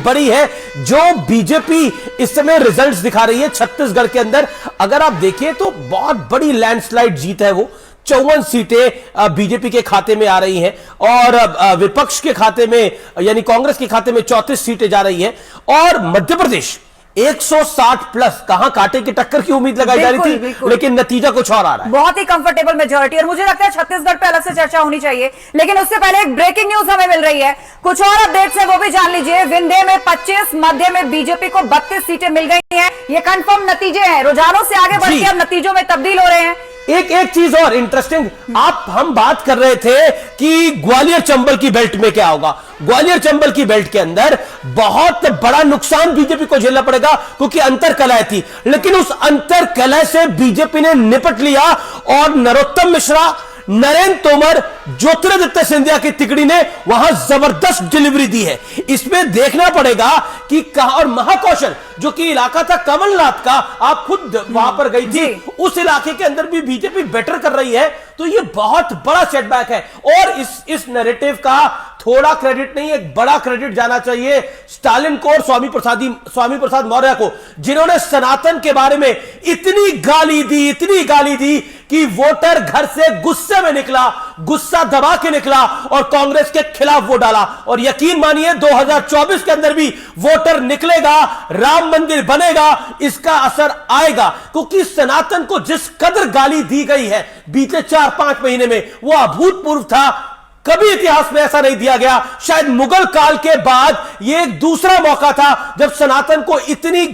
बड़ी है जो बीजेपी इस समय रिजल्ट्स दिखा रही है छत्तीसगढ़ के अंदर। अगर आप देखिए तो बहुत बड़ी लैंडस्लाइड जीत है वो। 54 सीटें बीजेपी के खाते में आ रही हैं और विपक्ष के खाते में यानी कांग्रेस के खाते में 34 सीटें जा रही हैं। और मध्य प्रदेश 160 प्लस, कहां कांटे की टक्कर की उम्मीद लगाई जा रही थी, लेकिन नतीजा कुछ और आ रहा है। बहुत ही कंफर्टेबल मेजॉरिटी। और मुझे लगता है छत्तीसगढ़ पे अलग से चर्चा होनी चाहिए, लेकिन उससे पहले एक ब्रेकिंग न्यूज हमें मिल रही है। कुछ और अपडेट्स है वो भी जान लीजिए। विंध्य में 25, मध्य में बीजेपी को 32 सीटें मिल गई हैं। ये कंफर्म नतीजे हैं, रुझानों से आगे बढ़ के अब नतीजों में तब्दील हो रहे हैं। एक चीज और इंटरेस्टिंग, हम बात कर रहे थे कि ग्वालियर चंबल की बेल्ट में क्या होगा। ग्वालियर चंबल की बेल्ट के अंदर बहुत बड़ा नुकसान बीजेपी को झेलना पड़ेगा क्योंकि अंतर कलह थी, लेकिन उस अंतर कलह से बीजेपी ने निपट लिया और नरोत्तम मिश्रा, नरेंद्र तोमर, ज्योतिरादित्य सिंधिया की तिकड़ी ने वहां जबरदस्त डिलीवरी दी है। इसमें देखना पड़ेगा कि कहां, और महाकौशल जो कि इलाका था कमलनाथ का, आप खुद वहां पर गई थी, उस इलाके के अंदर भी बीजेपी बेटर कर रही है। तो ये बहुत बड़ा सेटबैक है और इस नैरेटिव का थोड़ा क्रेडिट नहीं, एक बड़ा क्रेडिट जाना चाहिए स्टालिन को और स्वामी प्रसाद मौर्य को, जिन्होंने सनातन के बारे में इतनी गाली दी कि वोटर घर से गुस्से में निकला, गुस्सा दबा के निकला और कांग्रेस के खिलाफ वोट डाला। और यकीन मानिए 2024 के अंदर भी वोटर निकलेगा, राम मंदिर बनेगा, इसका असर आएगा। क्योंकि सनातन को जिस कदर गाली दी गई है बीते 4-5 महीने में, वो अभूतपूर्व था। कभी इतिहास में ऐसा नहीं दिया गया। शायद मुगल काल के बाद यह एक दूसरा मौका था जब सनातन को इतनी